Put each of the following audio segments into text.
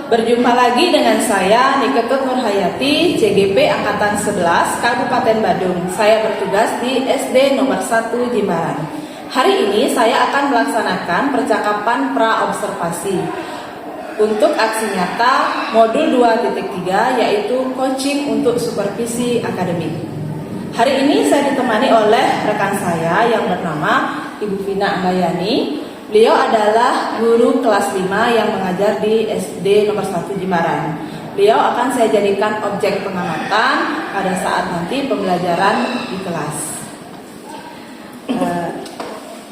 Berjumpa lagi dengan saya Niketut Nurhayati, CGP Angkatan 11, Kabupaten Badung. Saya bertugas di SD nomor 1 Jimbaran. Hari ini saya akan melaksanakan percakapan pra-observasi untuk aksi nyata modul 2.3, yaitu coaching untuk supervisi akademik. Hari ini saya ditemani oleh rekan saya yang bernama Ibu Vina Anglayani. Beliau adalah guru kelas 5 yang mengajar di SD nomor 1 Jimbaran. Beliau akan saya jadikan objek pengamatan pada saat nanti pembelajaran di kelas.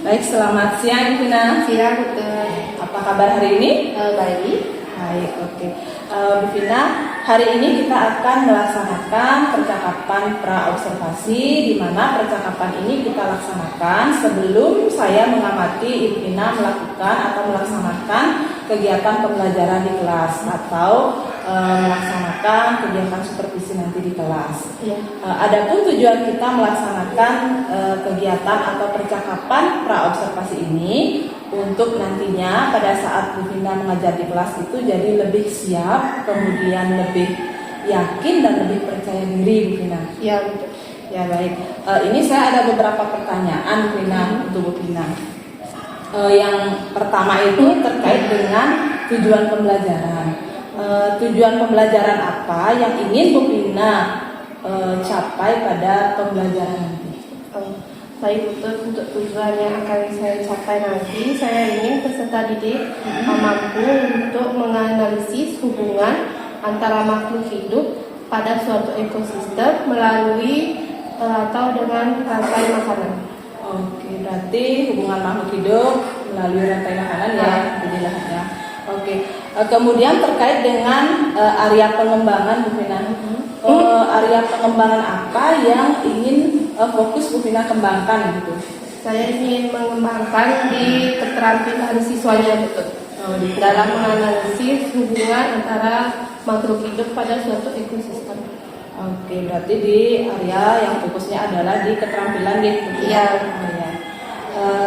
Baik, selamat siang Ibu Vina. Siang, betul. Apa kabar hari ini? Baik. Baik, oke. Bu Vina, hari ini kita akan melaksanakan percakapan pra-observasi, di mana percakapan ini kita laksanakan sebelum saya mengamati Ibu Vina melakukan atau melaksanakan kegiatan pembelajaran di kelas atau melaksanakan kegiatan supervisi nanti di kelas. Ya. Adapun tujuan kita melaksanakan kegiatan atau percakapan pra-observasi ini untuk nantinya pada saat Bu Vina mengajar di kelas itu jadi lebih siap, kemudian lebih yakin dan lebih percaya diri Bu Vina. Ya, betul. Ya, baik. Ini saya ada beberapa pertanyaan Bu Vina untuk Bu Vina. Yang pertama itu terkait dengan tujuan pembelajaran. Tujuan pembelajaran apa yang ingin Bu Vina capai pada pembelajaran nanti? Baik, betul. Untuk tujuan yang akan saya capai nanti, saya ingin peserta didik mampu untuk menganalisis hubungan antara makhluk hidup pada suatu ekosistem melalui atau dengan rantai makanan. Oke, berarti hubungan makhluk hidup melalui rantai makanan ya, jadilah ya. Oke, kemudian terkait dengan area pengembangan Bu Vina. Area pengembangan apa yang ingin fokus Bu Vina kembangkan gitu? Saya ingin mengembangkan di keterampilan siswanya, betul. Dalam menganalisis hubungan antara makhluk hidup pada suatu ekosistem. Oke, berarti di area yang fokusnya adalah di keterampilan gitu. Iya.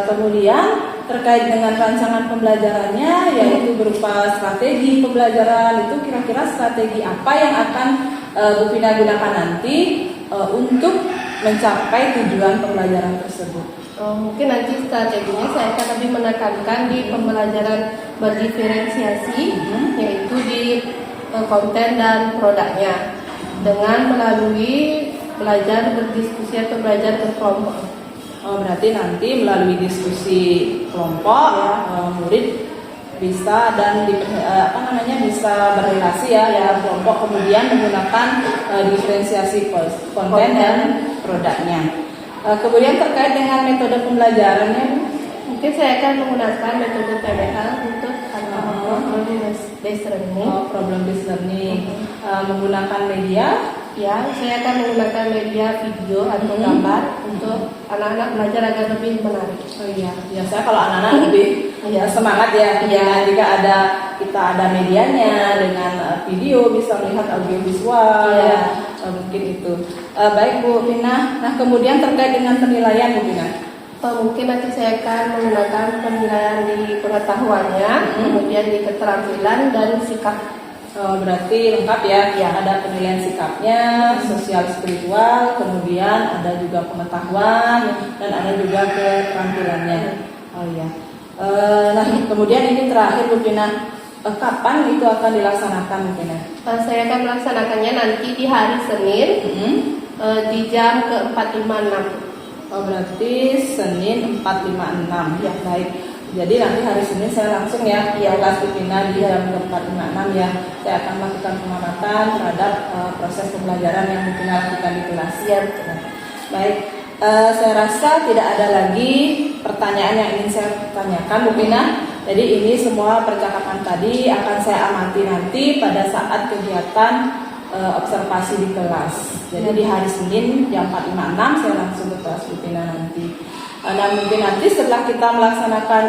Kemudian terkait dengan rancangan pembelajarannya, yaitu berupa strategi pembelajaran, itu kira-kira strategi apa yang akan Bu Vina gunakan nanti untuk mencapai tujuan pembelajaran tersebut? Mungkin nanti strateginya saya akan lebih menekankan di pembelajaran berdiferensiasi, yaitu di konten dan produknya, dengan melalui belajar berdiskusi atau belajar berkelompok. Berarti nanti melalui diskusi kelompok murid bisa dan bisa berrelasi ya kelompok, kemudian menggunakan diferensiasi konten dan produknya. Kemudian terkait dengan metode pembelajarannya, mungkin saya akan menggunakan metode PBL untuk problem-based learning. Problem-based learning. Menggunakan media. Ya, saya akan menggunakan media video atau gambar untuk anak-anak belajar agar lebih menarik. Oh iya, biasanya kalau anak-anak lebih semangat ya. Jika kita ada medianya dengan video, bisa melihat audio visual mungkin itu. Baik Bu Vina. Nah, kemudian terkait dengan penilaian Bu Vina. Mungkin nanti saya akan menggunakan penilaian di pengetahuannya, kemudian di keterampilan dan sikap. Berarti lengkap ya. Ada penilaian sikapnya, sosial spiritual, kemudian ada juga pengetahuan dan ada juga keterampilannya. Oh iya. Nah, kemudian ini terakhir Bu Vina, kapan itu akan dilaksanakan Bu Vina? Saya akan melaksanakannya nanti di hari Senin di jam ke-456. Berarti Senin 456. Ya, baik. Jadi nanti hari Senin saya langsung kelas Bu Vina di jam 456 ya. Saya akan melakukan pengamatan terhadap proses pembelajaran yang Bu Vina lakukan di kelas. Ya, betul. Baik, saya rasa tidak ada lagi pertanyaan yang ingin saya tanyakan Bu Vina. Jadi ini semua percakapan tadi akan saya amati nanti pada saat kegiatan observasi di kelas. Jadi di hari Senin jam 456 saya langsung ke kelas Bu Vina nanti. Nah, mungkin nanti setelah kita melaksanakan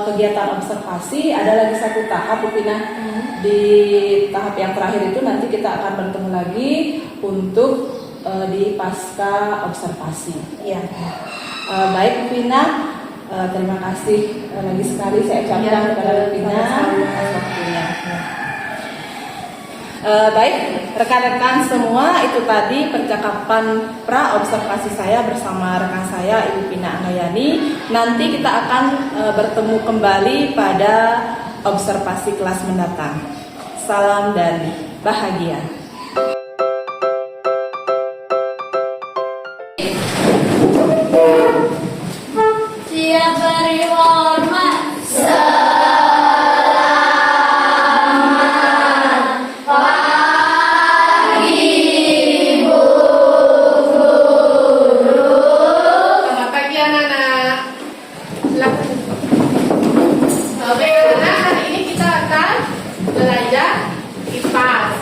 kegiatan observasi, ada lagi satu tahap Bu Vina. Di tahap yang terakhir itu nanti kita akan bertemu lagi untuk di pasca observasi. Ya. Baik Bu Vina, terima kasih lagi sekali saya ucapkan kepada Bu Vina atas waktunya. Baik, rekan-rekan semua, itu tadi percakapan pra observasi saya bersama rekan saya Ibu Pina Anayani. Nanti kita akan bertemu kembali pada observasi kelas mendatang. Salam dan bahagia. Siap beri hormat. Selamat pagi anak-anak. Silakan. Baik anak-anak, hari ini kita akan belajar IPA.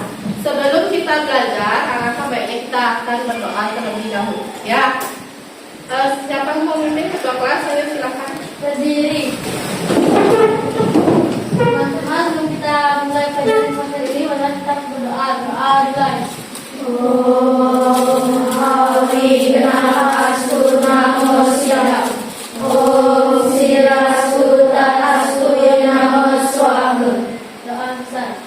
Sebelum kita belajar, anak-anak baiknya kita akan berdoa terlebih dahulu. Ya. Siapa yang mau memimpin ketua kelas? Saya silakan. Berdiri. Teman-teman, sebelum kita mulai pelajaran materi ini, mari kita berdoa. Doa dimulai. Om Hari Astu Namo Siap. Om Sirastu Tatastu Namo Swaga. Doa besar.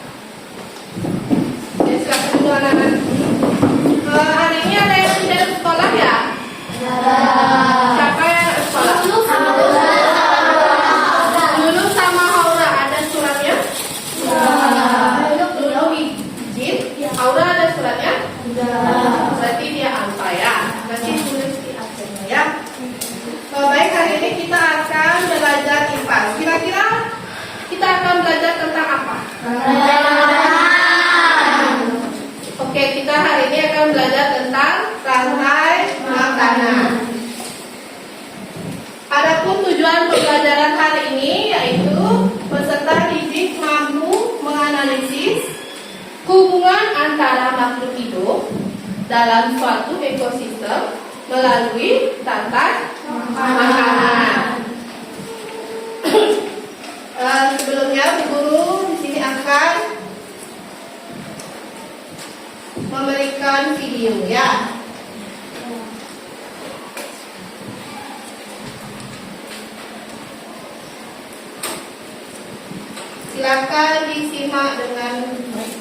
Ya, silakan dulu anak-anak. Hari ini ada yang tidak sekolah ya? Siapa yang sekolah? Lulu sama Haura ada suratnya? Lulu izin. Haura ada suratnya? Berarti dia alfa ya. Nanti tulis di absennya ya. Baik, hari ini kita akan belajar IPA. Kira-kira kita akan belajar tentang apa? Oke, kita hari ini akan belajar tentang rantai makanan. Adapun tujuan pembelajaran hari ini yaitu peserta didik mampu menganalisis hubungan antara makhluk hidup dalam suatu ekosistem melalui rantai makanan. Sebelumnya, Bu Guru di sini akan memberikan video ya. Silakan disimak dengan baik.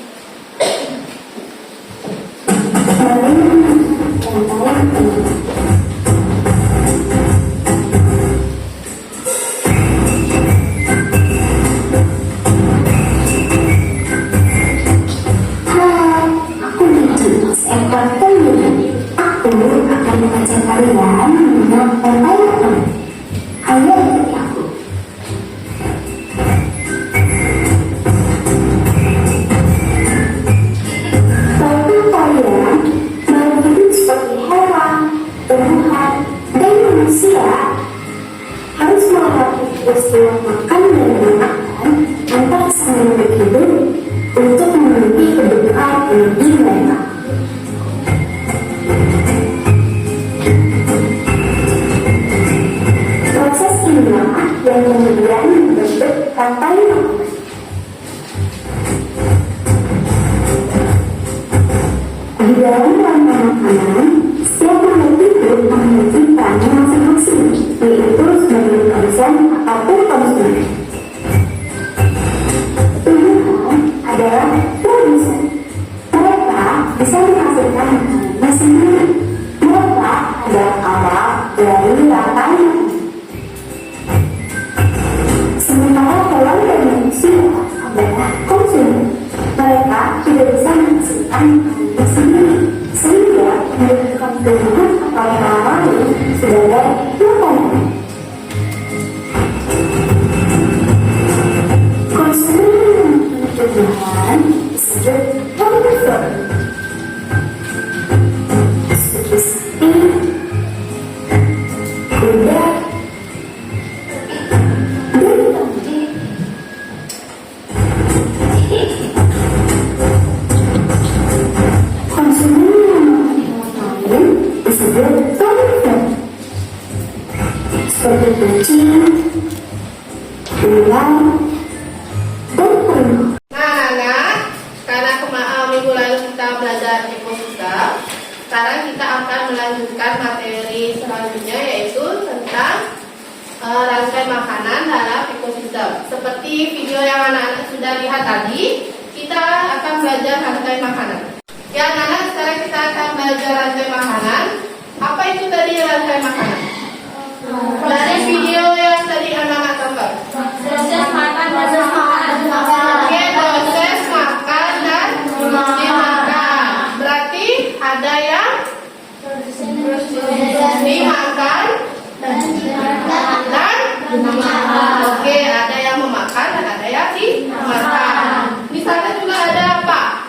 Seekor penyu. Aku akan mengajak kalian mengenal rantai makanan. Ayo ikuti aku. Tahukah kalian bahwa hidup seperti hewan, tumbuhan, dan manusia harus melewati peristiwa makan dan memakan antar sang makhluk hidup untuk memenuhi kebutuhan energi mereka. Proses inilah yang kemudian membentuk rantai makanan. Di dalam rantai makanan, setiap makhluk hidup memiliki perannya masing-masing, yaitu sebagai produsen ataupun konsumen. Tumbuhan adalah produsen. Mereka bisa menghasilkan makanannya sendiri. Mereka adalah awal dari rantai makanan. Sementara hewan dan manusia adalah konsumen. Mereka tidak bisa menghasilkan makanannya sendiri, sehingga membutuhkan tumbuhan atau hewan lain sebagai makanan. Konsumen yang tumbuhan disebut herbivore. Seperti sapi, kuda, dan kambing. Konsumen yang makan hewan lain disebut carnivore. Seperti kucing, ular, dan harimau. Nah, karena minggu lalu kita belajar ekosistem, sekarang kita akan melanjutkan materi selanjutnya yaitu tentang rantai makanan dalam ekosistem. Seperti video yang anak-anak sudah lihat tadi, kita akan belajar rantai makanan. Ya, anak-anak, sekarang kita akan belajar rantai makanan. Apa itu tadi rantai makanan? Dari video yang tadi anak-anak tonton. Proses makan, proses makan. Oke, proses makan dan dimakan. Berarti ada yang dimakan dan oke, ada yang memakan dan ada yang dimakan. Di sana juga ada apa?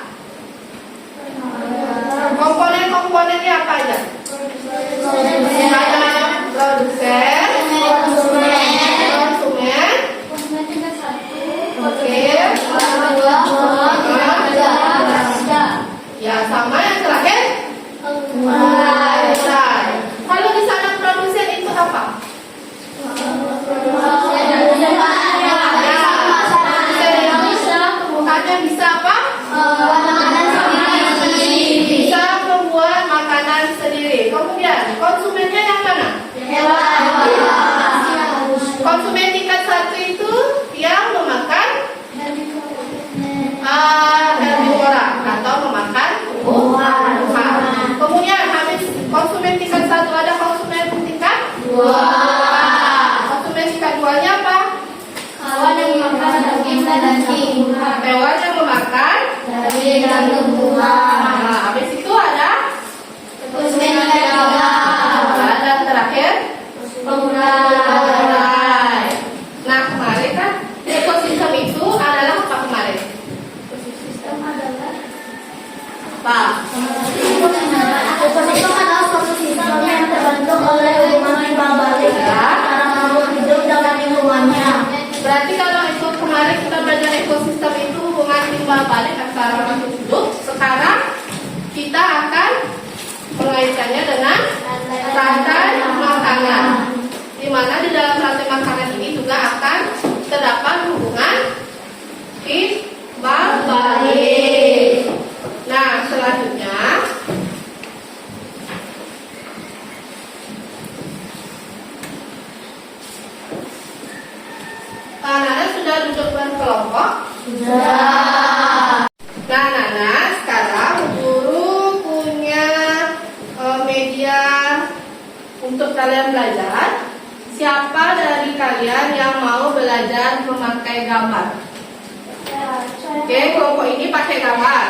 Komponen-komponennya apa aja? Ada produsen, konsumen, oke, ya sama yang terakhir. Kalau di sana produsen itu apa? Bukannya bisa apa? Bisa membuat makanan sendiri. Kemudian konsumennya yang mana? Konsumen tingkat 1 itu yang memakan herbivora atau memakan tumbuhan. Kemudian habis konsumen tingkat 1 ada konsumen tingkat 2. Konsumen tingkat 2-nya apa? Kawan yang makan daging dan daging. Hewan yang memakan Daging dan tumbuhan. Nah, habis itu ada Konsumen yang dan terakhir pengurai. Nah, kemarin kan ekosistem itu adalah apa kemarin? Ekosistem adalah Apa? ekosistem adalah suatu sistem yang terbentuk oleh hubungan timbal balik antara makhluk hidup dengan lingkungannya. Berarti kalau itu kemarin kita belajar ekosistem itu hubungan timbal balik antara makhluk hidup. Sekarang kita akan mengaitkannya dengan rantai makanan, di mana di dalam rantai makanan ini juga akan terdapat hubungan timbal balik. Nah, selanjutnya anak-anak sudah duduk berkelompok? Sudah. Nah, anak-anak, sekarang guru punya media untuk kalian belajar. Siapa dari kalian yang mau belajar memakai gambar? Oke, kelompok ini pakai gambar.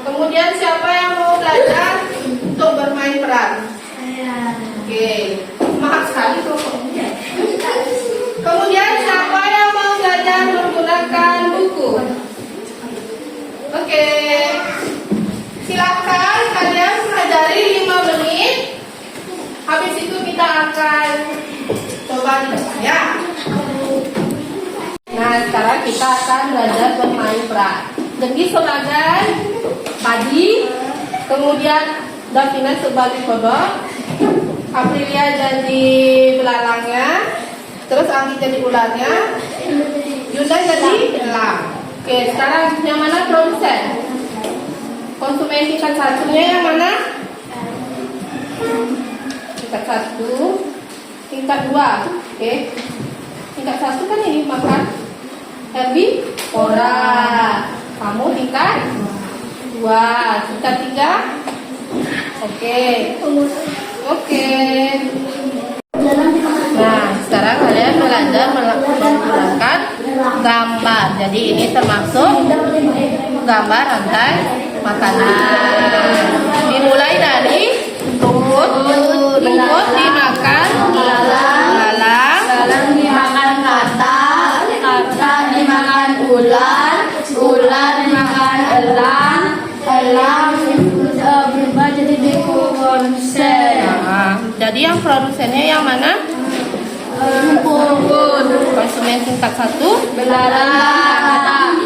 Kemudian siapa yang mau belajar untuk bermain peran? Oke, semangat sekali kelompok ini. Kemudian siapa yang mau belajar menggunakan buku? Oke, silakan kalian pelajari 5 menit. Habis itu kita akan coba ya. Nah, sekarang kita akan belajar bermain peran. Jadi sebagai padi, kemudian Davina sebagai kodok, Aprilia jadi belalangnya, terus Anggi jadi ularnya, Yunda jadi elang. Oke, sekarang yang mana produsen? Konsumen tingkat 1-nya yang mana? Tingkat 1, tingkat 2. Oke, tingkat 1 kan ini makan herbivora. Kamu tingkat 2, tingkat 3. Oke. Nah, sekarang kalian belajar menggunakan gambar. Jadi ini termasuk gambar rantai makanan. Dimulai dari rumput dimakan belalang, dimakan katak, katak dimakan ular, ular dimakan elang, elang berubah jadi konsen. Nah, jadi yang produsennya yang mana? Rumput, Konsumen tingkat 1 belalang,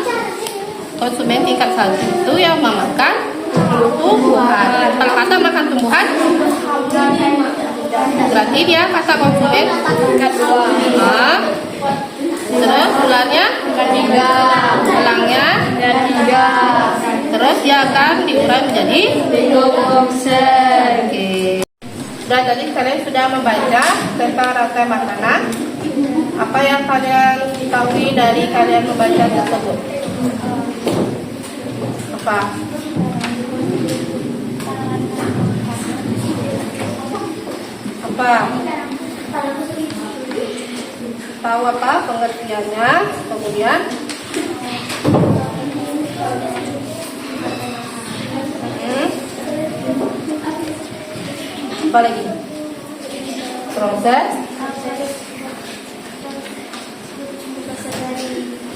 konsumen tingkat 1 itu yang memakan tumbuhan. Kalau kata makan tumbuhan, berarti dia kata konsumen tingkat 2. Nah, terus ularnya tingkat 3, elangnya tingkat 3. Terus dia akan diurai menjadi konsen. oke. Sudah, tadi kalian sudah membaca tentang rantai makanan. Apa yang kalian ketahui dari kalian membaca tersebut? Apa? Apa? Tahu apa pengertiannya? Kemudian apa lagi? Proses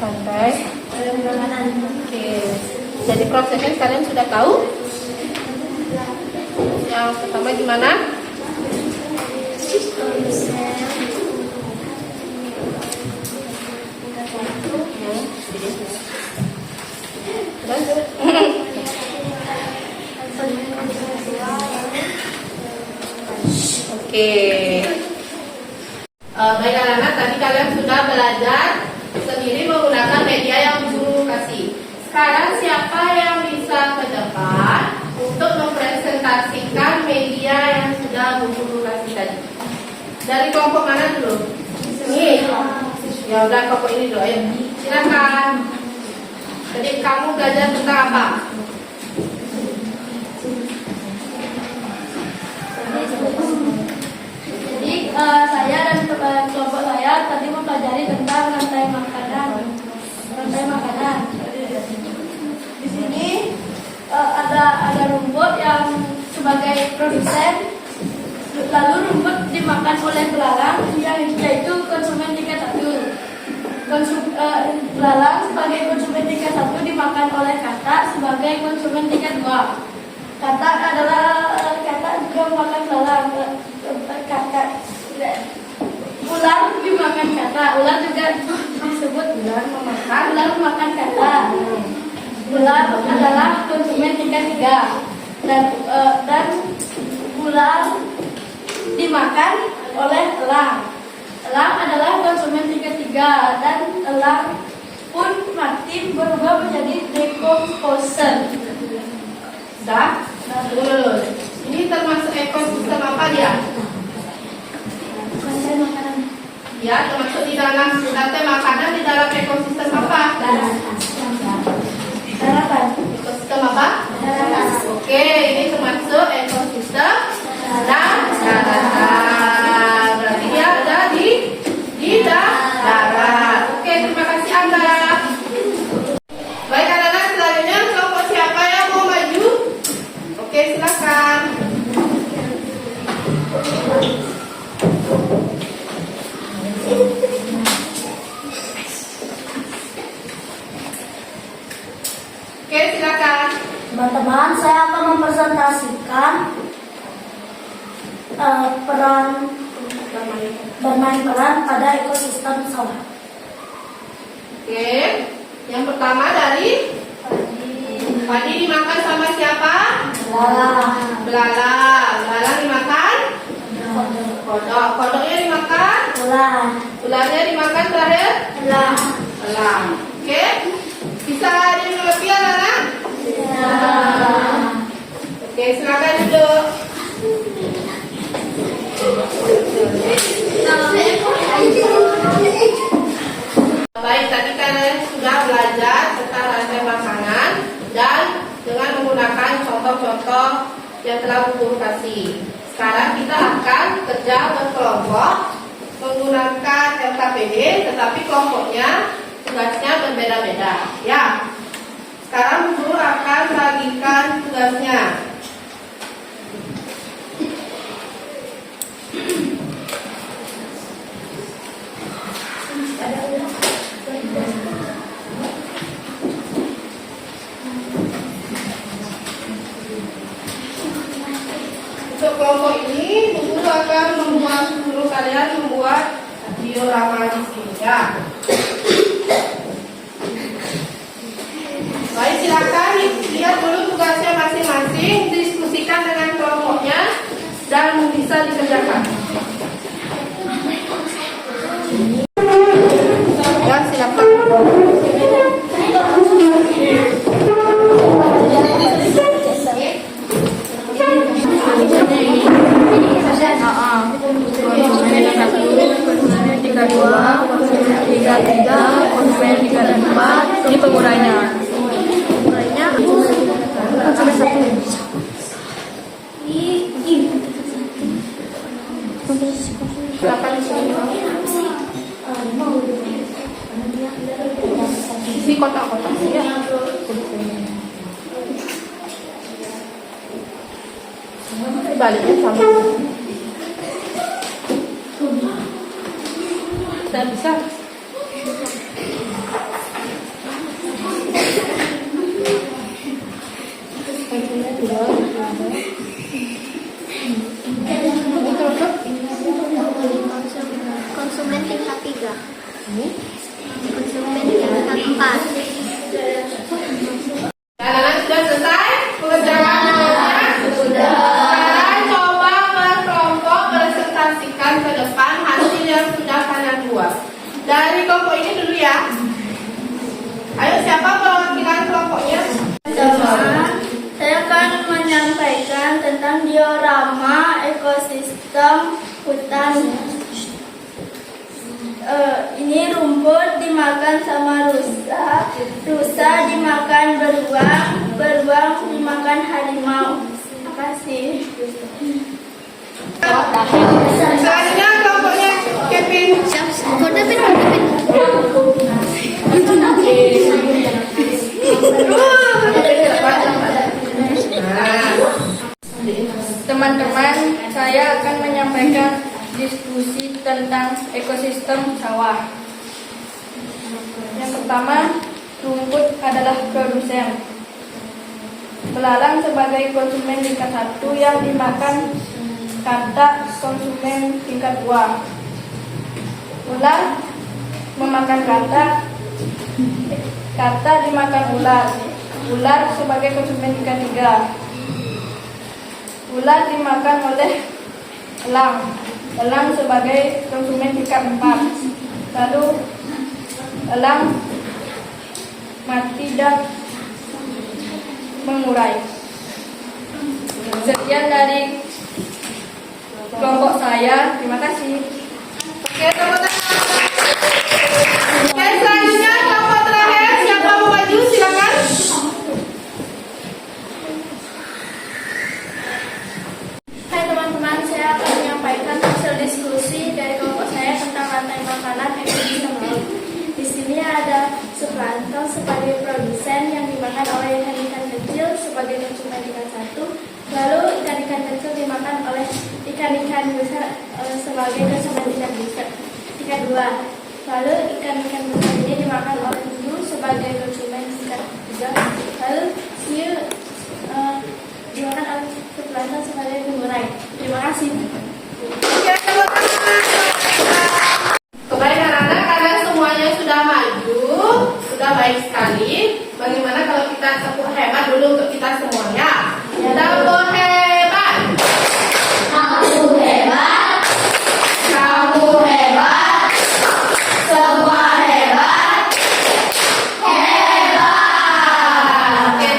sampai. Oke. Jadi prosesnya kalian sudah tahu? Yang pertama gimana? Oke. Baik anak-anak, tadi kalian sudah belajar sendiri menggunakan media yang guru kasih. Sekarang siapa yang bisa ke depan untuk mempresentasikan media yang sudah guru kasih tadi? Dari kelompok mana dulu? Sini. Ya udah, kelompok ini dulu. Ayo, silakan. Jadi kamu belajar tentang apa? Jadi saya dan kelompok saya tadi mempelajari tentang rantai makanan. Di sini ada rumput yang sebagai produsen, lalu rumput dimakan oleh belalang yang yaitu konsumen tingkat 1. Belalang sebagai konsumen tingkat 1 dimakan oleh katak sebagai konsumen tingkat 2. Katak juga memakan belalang. Ular dimakan katak. Ular juga disebut ular memakan katak. Ular adalah konsumen tingkat 3 dan ular dimakan oleh elang. Elang adalah konsumen tingkat 3 dan elang pun mati berubah menjadi decomposer. Sudah? Dulu. Ini termasuk ekosistem apa dia? Rantai makanan. Ya, termasuk di dalam rantai makanan di dalam ekosistem apa? Daratan. Ekosistem apa? Daratan. Oke, ini termasuk ekosistem daratan. Berarti dia ada di darat. Oke, terima kasih Anda. Baik anak-anak, selanjutnya kelompok siapa yang mau maju? Oke, silakan. Oke, silakan. Teman-teman, saya akan mempresentasikan bermain peran pada ekosistem sawah. Oke, yang pertama dari padi dimakan sama siapa? Belalang dimakan? Kodoknya dimakan? Ularnya dimakan terakhir? Elang. Oke, bisa ada yang lebih anak-anak? Oke, silakan duduk. Baik, tadi kalian sudah belajar tentang rantai makanan dan dengan menggunakan contoh-contoh yang telah guru kasih. Sekarang kita akan kerja berkelompok menggunakan LKPD, tetapi kelompoknya tugasnya berbeda-beda. Ya, sekarang guru akan bagikan tugasnya. Untuk kelompok ini, guru akan membuat kalian membuat diorama di sini ya. Baik, silakan lihat dulu tugasnya masing-masing, diskusikan dengan kelompoknya dan bisa dikerjakan. Ya, silakan. Ini pengurainya. ada satu. Berapa di sini? Isi kotak-kotak ya. Baliknya sama. Tidak bisa. Konsumen tingkat 3. Konsumen tingkat 4. Anak-anak sudah selesai pekerjaannya? Sudah. Sekarang coba berkelompok presentasikan ke depan hasil yang sudah kalian buat. Dari kelompok ini dulu ya. Ayo, siapa perwakilan kelompoknya? Saya akan menyampaikan tentang diorama ekosistem hutan. Ini rumput dimakan sama rusa, rusa dimakan beruang, beruang dimakan harimau. Terima kasih. Selanjutnya kelompoknya Kevin. Teman-teman, saya akan menyampaikan diskusi tentang ekosistem sawah. Yang pertama, rumput adalah produsen. Belalang sebagai konsumen tingkat 1 yang dimakan kata konsumen tingkat 2. Ular memakan kata dimakan ular. Ular sebagai konsumen tingkat 3. Ular dimakan oleh elang. Elang sebagai konsumen tingkat 4. Lalu elang mati dan mengurai. Sekian dari kelompok saya. Terima kasih. Oke, tepuk tangan. Oke, selanjutnya kelompok terakhir. Siapa mau maju? Silakan. Hai teman-teman, saya akan menyampaikan hasil diskusi dari kelompok saya tentang rantai makanan ekosistem laut. Di sini ada zooplankton sebagai produsen yang dimakan oleh ikan-ikan kecil sebagai konsumen tingkat 1. Lalu ikan-ikan kecil dimakan oleh ikan-ikan besar sebagai konsumen tingkat 2. Lalu ikan-ikan besar ini dimakan oleh penyu sebagai konsumen tingkat 3. Lalu hiu dimakan oleh zooplankton sebagai pengurai. Terima kasih. Oke, tepuk tangan. Baik anak-anak, kalian semuanya sudah maju, sudah baik sekali. Bagaimana kalau kita tepuk hebat dulu untuk kita semuanya? Tepuk hebat. Kamu hebat. Kamu hebat. Semua hebat. Hebat. Oke,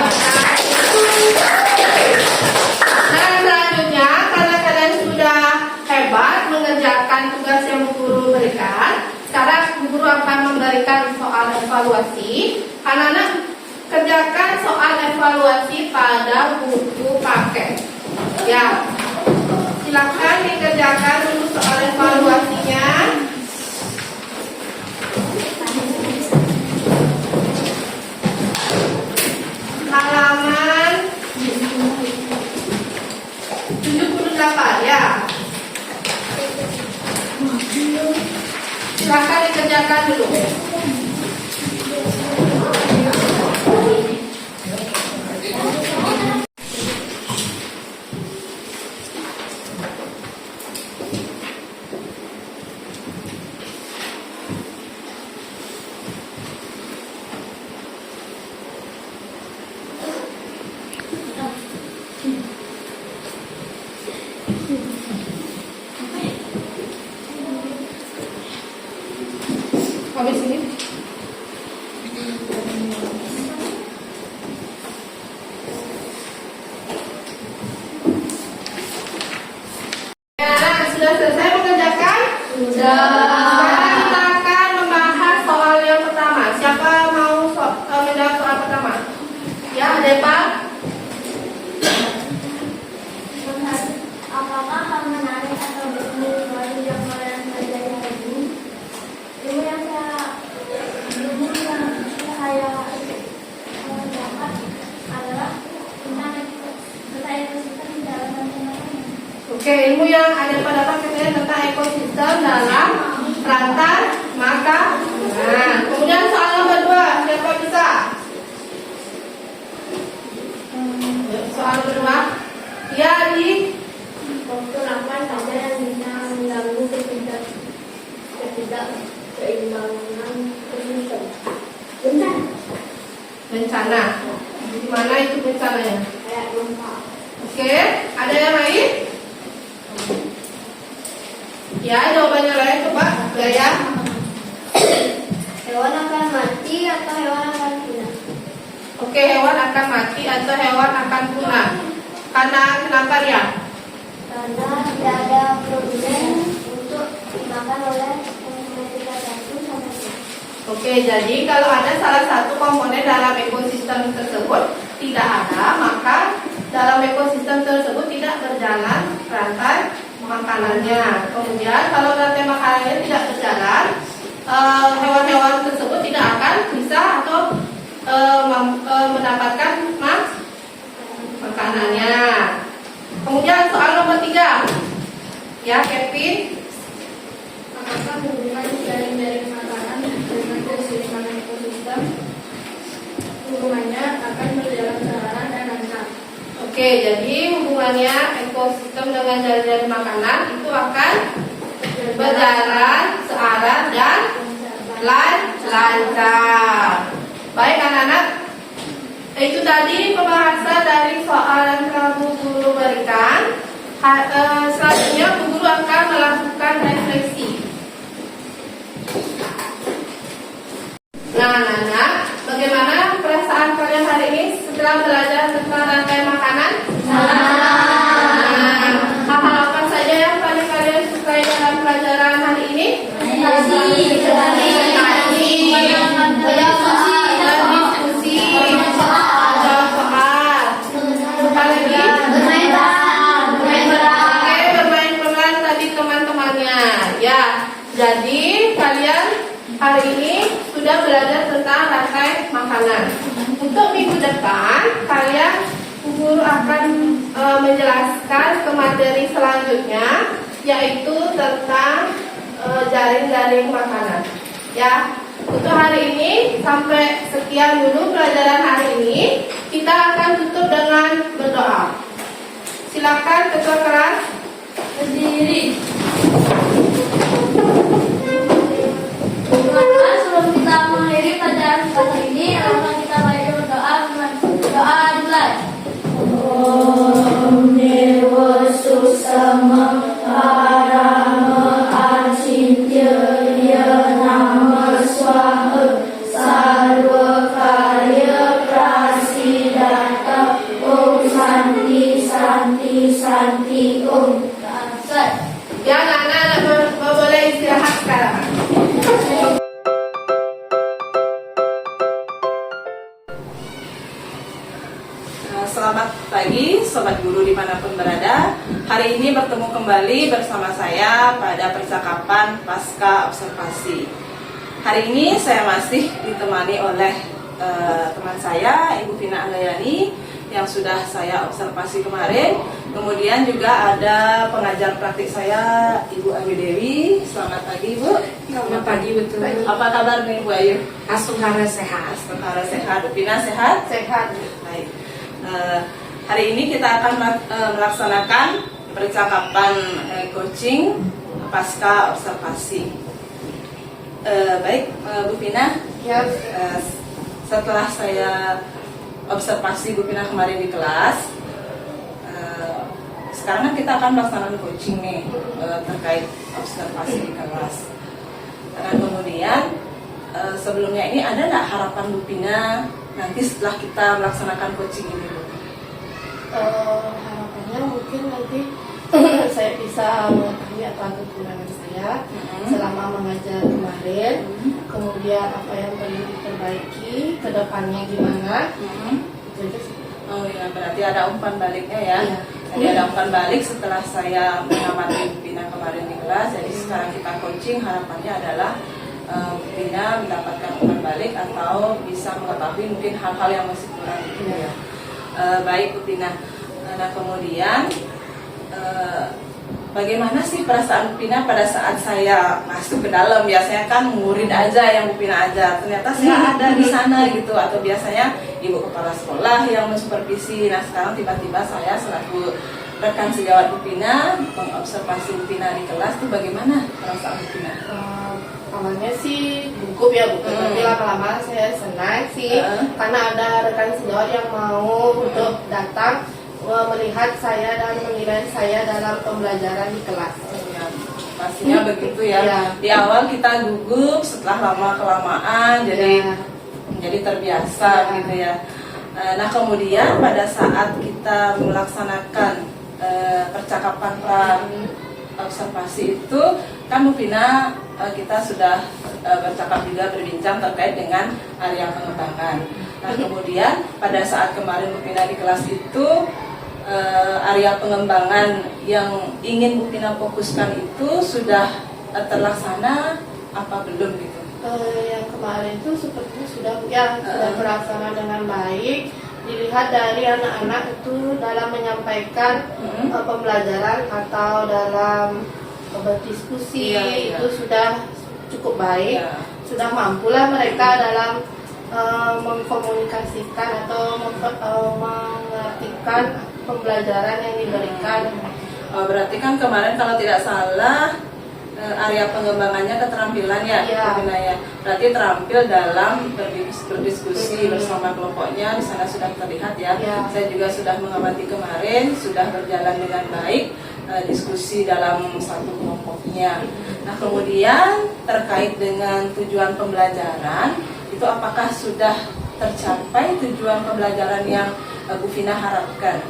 nah, selanjutnya karena kalian sudah hebat mengerjakan tugas yang guru berikan, sekarang guru akan memberikan soal evaluasi. Anak-anak kerjakan soal evaluasi pada buku paket. Ya, silakan dikerjakan dulu soal evaluasinya. Halaman 78 ya. Silakan dikerjakan dulu. Habis ini. Nah, sudah selesai mengerjakan? Sudah. Sekarang kita akan membahas soal yang pertama. Siapa mau menjawab soal pertama? Ya, ada Pak? Oke, ilmu yang ada pada paketnya tentang ekosistem dalam rantai makanan. Kemudian soal nomor 2, siapa bisa? Soal nomor 2, ya di Waktu lapan saja yang bisa mengganggu ketidakseimbangan ekosistem. bencana. Di mana itu bencananya? Kayak gempa. Oke, ada yang lain? Ya, jawabannya lain coba, Gaya. Hewan akan mati atau hewan akan punah? Oke, hewan akan mati atau hewan akan punah. Karena kenapa ya? Karena tidak ada produsen untuk dimakan oleh konsumen tingkat 1 sampai 5. Oke, jadi kalau ada salah satu komponen dalam ekosistem tersebut tidak ada, maka dalam ekosistem tersebut tidak berjalan rantai makanannya. Kemudian kalau rantai makanannya tidak berjalan, hewan-hewan tersebut tidak akan bisa atau mendapatkan makanannya. Kemudian soal nomor 3, ya Kevin. Apakah hubungan jaring-jaring makanan dengan keseimbangan ekosistem? Hubungannya akan berjalan searah dan lancar. Oke, jadi hubungannya ekosistem dengan jaring-jaring makanan itu akan berjalan searah dan lancar. Baik anak-anak, itu tadi pembahasan dari soal yang kamu guru berikan. Selanjutnya Bu Guru akan melakukan refleksi. Nah, anak-anak, bagaimana perasaan kalian hari ini setelah belajar tentang rantai makanan? Hal-hal apa saja yang kalian sukai dalam pelajaran hari ini? Jadi kalian hari ini sudah belajar tentang rantai makanan. Untuk minggu depan kalian guru akan menjelaskan ke materi selanjutnya, yaitu tentang jaring-jaring makanan. Ya, untuk hari ini sampai sekian dulu pelajaran hari ini. Kita akan tutup dengan berdoa. Silakan ketua kelas berdiri. Sebelum kita mengakhiri pelajaran kali ini, langsung kita mulai berdoa dengan doa dimulai. Om Dewa Susama Parama Acintya Nama Swaha Sarva Karya Prasidata Om Santi Santi Santi Om. Ya, anak-anak boleh istirahat sekarang. Selamat pagi Sobat Guru dimanapun berada. Hari ini bertemu kembali bersama saya pada percakapan pasca observasi. Hari ini saya masih ditemani oleh teman saya Ibu Vina Anggayani yang sudah saya observasi kemarin. Kemudian juga ada pengajar praktik saya Ibu Ayu Dewi. Selamat pagi Bu. Selamat pagi, betul. Apa kabar nih Bu Ayu? Astunghara sehat. Astunghara sehat. Bu Vina sehat? Sehat. Baik. Hari ini kita akan melaksanakan percakapan coaching pasca observasi. Baik, Bu Vina. Ya. Setelah saya observasi Bu Vina kemarin di kelas, sekarang kan kita akan melaksanakan coaching nih terkait observasi di kelas. Dan kemudian sebelumnya ini ada nggak harapan Bu Vina nanti setelah kita melaksanakan coaching ini Bu? Harapannya mungkin nanti saya bisa mengetahui apa kekurangan saya selama mengajar kemarin, kemudian apa yang perlu diperbaiki, kedepannya gimana. Itu aja sih. Oh ya, berarti ada umpan baliknya ya. Iya. Jadi ada umpan balik setelah saya mengamati Bu Vina kemarin di kelas. Jadi sekarang kita coaching, harapannya adalah Bu Vina mendapatkan umpan balik atau bisa mengetahui mungkin hal-hal yang masih kurang gitu ya. Baik Bu Vina. Nah kemudian bagaimana sih perasaan Bu Pina pada saat saya masuk ke dalam? Biasanya kan murid aja yang Bu Pina ajar, ternyata saya ada di sana gitu, atau biasanya ibu kepala sekolah yang mensupervisi. Nah sekarang tiba-tiba saya selaku rekan sejawat Bu Pina mengobservasi Bu Pina di kelas tuh, bagaimana perasaan Bu Pina? Awalnya sih gugup ya Bu, tapi lama-lama saya senang sih karena ada rekan sejawat yang mau untuk datang melihat saya dan menilai saya dalam pembelajaran di kelas. Ya, pastinya begitu ya. Ya. Di awal kita gugup, setelah lama kelamaan jadi menjadi terbiasa gitu ya. Nah kemudian pada saat kita melaksanakan percakapan observasi itu kan Bu Pina kita sudah bercakap juga, berbincang terkait dengan area pengembangan. Nah kemudian pada saat kemarin Bu Pina di kelas itu area pengembangan yang ingin Bu Pina fokuskan itu sudah terlaksana apa belum gitu? Yang kemarin itu sepertinya sudah sudah terlaksana dengan baik. Dilihat dari anak-anak itu dalam menyampaikan pembelajaran atau dalam berdiskusi itu sudah cukup baik, sudah mampulah mereka dalam mengkomunikasikan atau mengartikan pembelajaran yang diberikan. Berarti kan kemarin kalau tidak salah area pengembangannya keterampilan ya, ya. Berarti terampil dalam berdiskusi bersama kelompoknya, di sana sudah terlihat ya. Saya juga sudah mengamati kemarin, sudah berjalan dengan baik diskusi dalam satu kelompoknya. Nah kemudian terkait dengan tujuan pembelajaran, itu apakah sudah tercapai tujuan pembelajaran yang Bu Pina harapkan?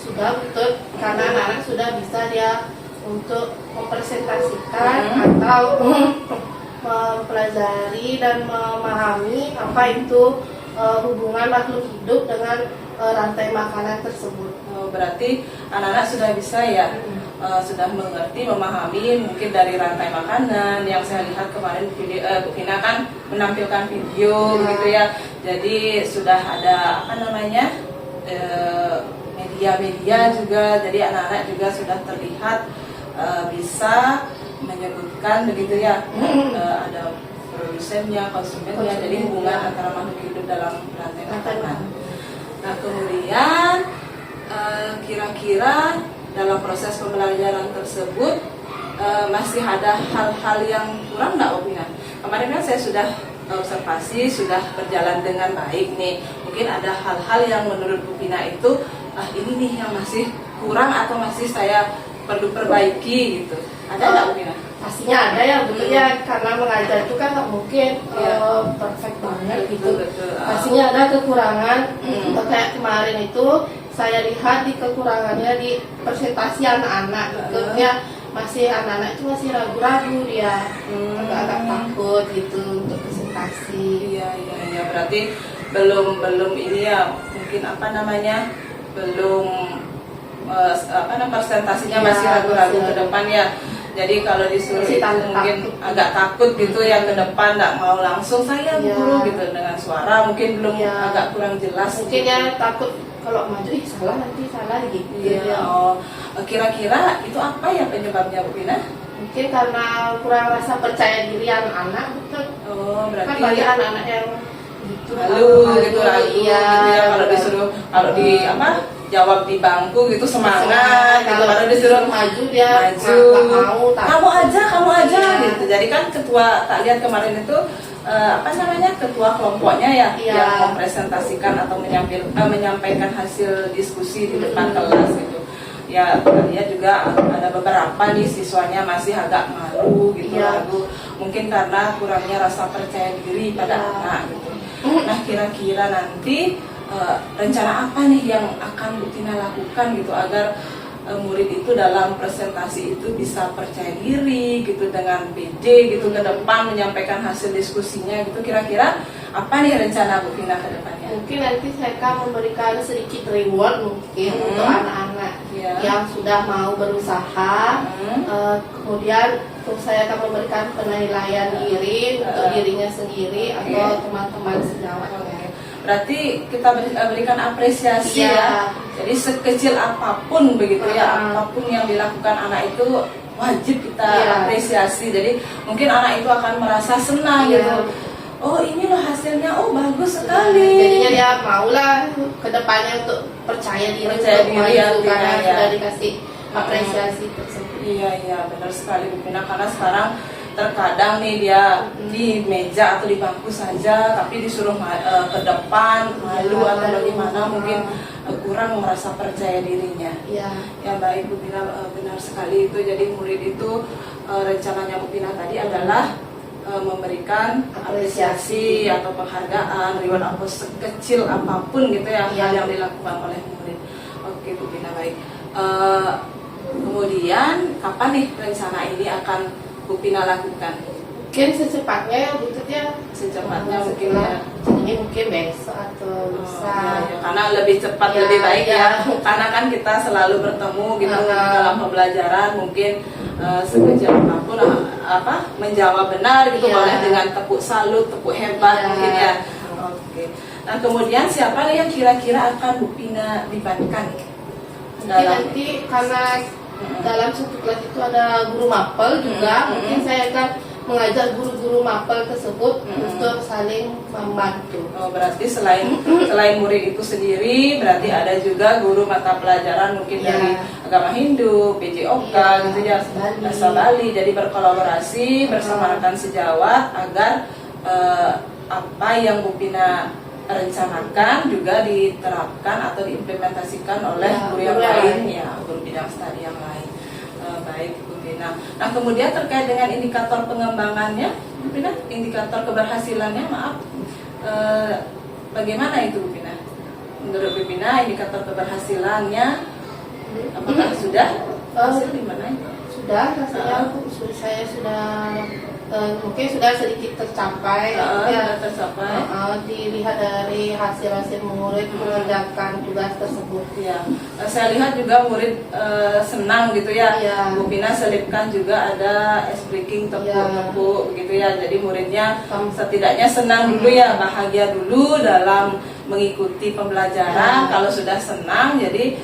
Sudah betul, karena anak-anak sudah bisa dia untuk mempresentasikan atau mempelajari dan memahami apa itu hubungan makhluk hidup dengan rantai makanan tersebut. Berarti anak-anak sudah bisa ya, sudah mengerti, memahami mungkin dari rantai makanan yang saya lihat kemarin Bu Pina kan menampilkan video gitu ya. Jadi sudah ada apa namanya media-media juga, jadi anak-anak juga sudah terlihat bisa menyebutkan begitu ya, ada produsennya, konsumennya, jadi hubungan antara makhluk hidup dalam rantai makanan. Nah kemudian kira-kira dalam proses pembelajaran tersebut masih ada hal-hal yang kurang nggak Bu Pina? Kemarin kan saya sudah observasi, sudah berjalan dengan baik nih. Mungkin ada hal-hal yang menurut Bu Pina itu ini nih yang masih kurang atau masih saya perlu perbaiki gitu. Ada nggak Bu Pina? Pastinya ada ya, betul ya, karena mengajar itu kan nggak mungkin perfect banget gitu. Betul. Pastinya ada kekurangan. Kayak kemarin itu saya lihat di kekurangannya di presentasi anak-anak gitu ya, masih anak-anak itu masih ragu-ragu dia, agak-agak takut gitu untuk presentasi. Iya, berarti belum ini ya, mungkin apa namanya, belum presentasinya masih ragu-ragu ke depan ya. Jadi kalau disuruh itu mungkin agak takut gitu ya ke depan, nggak mau langsung saya guru gitu dengan suara mungkin belum agak kurang jelas. Mungkin ya takut kalau maju nanti salah gitu. Kira-kira itu apa ya penyebabnya Bu Pina? Mungkin karena kurang rasa percaya diri anak-anak, betul. Berarti kan banyak anak-anak yang gitu ragu gitu ya, kalau betul. disuruh jawab di bangku gitu semangat gitu, kalau disuruh maju dia maju, nggak mau, kamu aja gitu. Jadi kan ketua tak lihat kemarin itu ketua kelompoknya ya yang mempresentasikan atau menyampaikan hasil diskusi di depan kelas gitu. Ya dia juga ada beberapa nih siswanya masih agak malu gitu, ragu, mungkin karena kurangnya rasa percaya diri pada anak gitu. Nah kira-kira nanti rencana apa nih yang akan Bu Pina lakukan gitu agar murid itu dalam presentasi itu bisa percaya diri gitu dengan PJ gitu ke depan menyampaikan hasil diskusinya gitu. Kira-kira apa nih rencana Bu Pina ke depannya? Mungkin nanti saya akan memberikan sedikit reward mungkin untuk anak-anak yang sudah mau berusaha. Kemudian saya akan memberikan penilaian diri untuk dirinya sendiri atau teman-teman sejawatnya. berarti kita berikan apresiasi Iya. ya. Jadi sekecil apapun begitu ya, Ah. apapun yang dilakukan anak itu wajib kita Iya. apresiasi. Jadi mungkin anak itu akan merasa senang Iya. gitu. Oh ini loh hasilnya, oh bagus Jadinya sekali. dia maulah kedepannya untuk percaya diri Percaya untuk diri, maju artinya, karena ya. sudah dikasih apresiasi tersebut. Iya benar sekali Bu Pina, karena sekarang terkadang nih dia di meja atau di bangku saja, tapi disuruh ke depan malu Iya, atau malu. bagaimana mungkin kurang merasa percaya dirinya. Iya. Ya baik Bu Pina, benar sekali itu. Jadi murid itu rencananya Bu Pina tadi adalah memberikan apresiasi atau penghargaan, reward apa sekecil apapun gitu yang Iya. yang dilakukan oleh murid. Oke Bu Pina, baik. Kemudian kapan nih rencana ini akan Bu Pina lakukan? Mungkin secepatnya ya Butut ya. Secepatnya mungkin Setelah- ya. Jadi mungkin besok atau lusa. Ya, karena lebih cepat Ya, lebih baik ya. ya. Karena kan kita selalu bertemu gitu dalam pembelajaran, mungkin sekejap apapun menjawab benar gitu, Ya. boleh dengan tepuk salut, tepuk hebat Ya. mungkin ya. Oke. Nah kemudian siapa nih yang kira-kira akan Bu Pina libatkan Mungkin nanti karena dalam satu kelas itu ada guru mapel juga, mungkin saya akan mengajak guru-guru mapel tersebut untuk saling membantu. Oh, berarti selain murid itu sendiri, berarti ada juga guru mata pelajaran mungkin Ya. dari agama Hindu, PJOK Ya, gitu ya, Bali. bahasa Bali. Jadi berkolaborasi bersama rekan sejawat agar apa yang Bu Pina rencanakan juga diterapkan atau diimplementasikan oleh Ya, guru yang guru yang lain, lain. ya guru bidang studi yang lain. Baik Bu Pina. Nah kemudian terkait dengan indikator pengembangannya, Bu Pina, indikator keberhasilannya, maaf, bagaimana itu Bu Pina? Menurut Bu Pina indikator keberhasilannya apakah sudah hasil di mana itu? Sudah rasanya saya sudah mungkin sudah sedikit tercapai Sudah tercapai. dilihat dari hasil-hasil murid mengerjakan tugas tersebut. Ya, saya lihat juga murid senang gitu ya. Ya. Bu Pina selipkan juga ada ice breaking tepuk-tepuk gitu ya. Jadi muridnya setidaknya senang dulu ya, bahagia dulu dalam mengikuti pembelajaran. Kalau sudah senang, jadi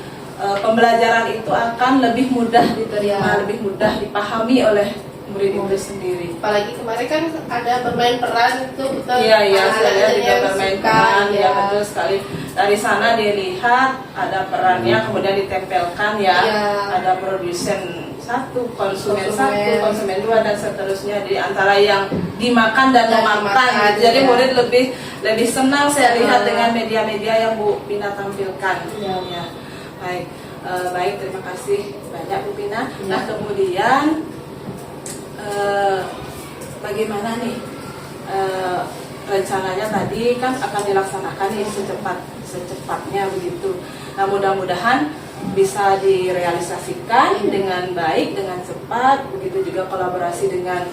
pembelajaran itu akan lebih mudah diterima, lebih mudah dipahami oleh murid itu sendiri. Apalagi kemarin kan ada bermain peran itu betul. Iya, saya lihat juga yang bermain suka, peran, ya ya. betul sekali. Dari sana dilihat ada perannya, kemudian ditempelkan ya, Iya. ada produsen satu, konsumen Konsumen. satu, konsumen dua dan seterusnya. Jadi antara yang dimakan dan Dan memakan, dimakan, gitu. Jadi ya. murid lebih senang saya lihat Ah. dengan media-media yang Bu Pina tampilkan. Iya. Ya. Baik, baik, terima kasih banyak Bu Pina. Iya. Nah kemudian bagaimana nih rencananya tadi kan akan dilaksanakan nih secepatnya begitu. Nah mudah-mudahan bisa direalisasikan dengan baik, dengan cepat, begitu juga kolaborasi dengan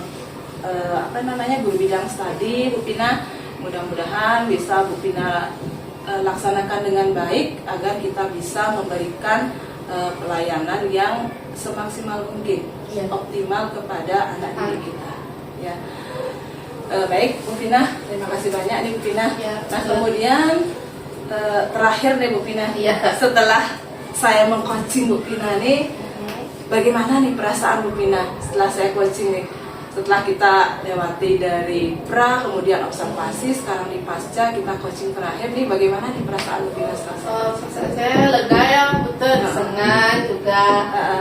guru bidang studi Bu Pina. Mudah-mudahan bisa Bu Pina laksanakan dengan baik agar kita bisa memberikan pelayanan yang semaksimal mungkin, Iya. optimal kepada anak didik kita. Ya. Baik Bu Pina, terima kasih banyak nih Bu Pina. Ya, Nah ya. kemudian terakhir nih Bu Pina, Iya. setelah saya mengcoaching Bu Pina nih, bagaimana nih perasaan Bu Pina setelah saya coaching nih? Setelah kita lewati dari pra, kemudian observasi, sekarang di pasca, kita coaching terakhir nih, bagaimana nih perasaan Bu Pina setelah Saya lega ya, betul, senang juga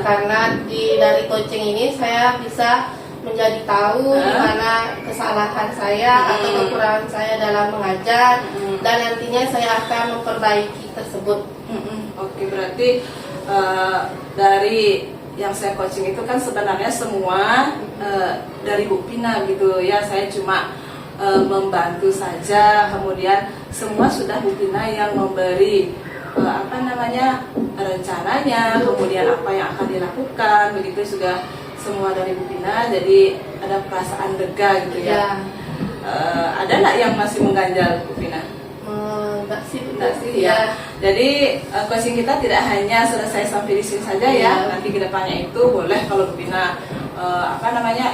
karena dari coaching ini saya bisa menjadi tahu di mana kesalahan saya atau kekurangan saya dalam mengajar dan nantinya saya akan memperbaiki tersebut. Oke, berarti dari yang saya coaching itu kan sebenarnya semua dari Bu Pina gitu ya. Saya cuma membantu saja, kemudian semua sudah Bu Pina yang memberi rencananya, kemudian apa yang akan dilakukan, begitu sudah semua dari Bu Pina. Jadi ada perasaan lega gitu ya. Ada nggak yang masih mengganjal Bu Pina? Enggak sih, Enggak sih ya. Jadi coaching kita tidak hanya selesai sampai di sini saja ya. Iya. Nanti kedepannya itu boleh kalau Bu Pina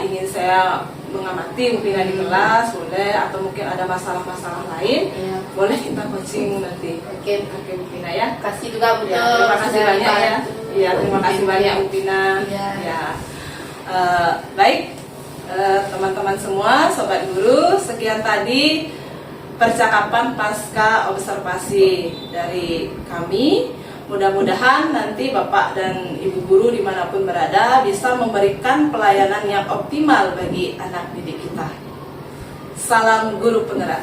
ingin saya mengamati Bu Pina di kelas, boleh, atau mungkin ada masalah-masalah lain, Iya. boleh kita coaching nanti. Oke. Oke Bu Pina ya. Kasih juga betul. Ya, terima kasih sudah banyak ya. dibantu. Iya, terima kasih banyak Bu Pina. Iya. Ya. Baik, teman-teman semua, sobat guru, sekian tadi percakapan pasca observasi dari kami. Mudah-mudahan nanti Bapak dan Ibu guru dimanapun berada bisa memberikan pelayanan yang optimal bagi anak didik kita. Salam guru penggerak.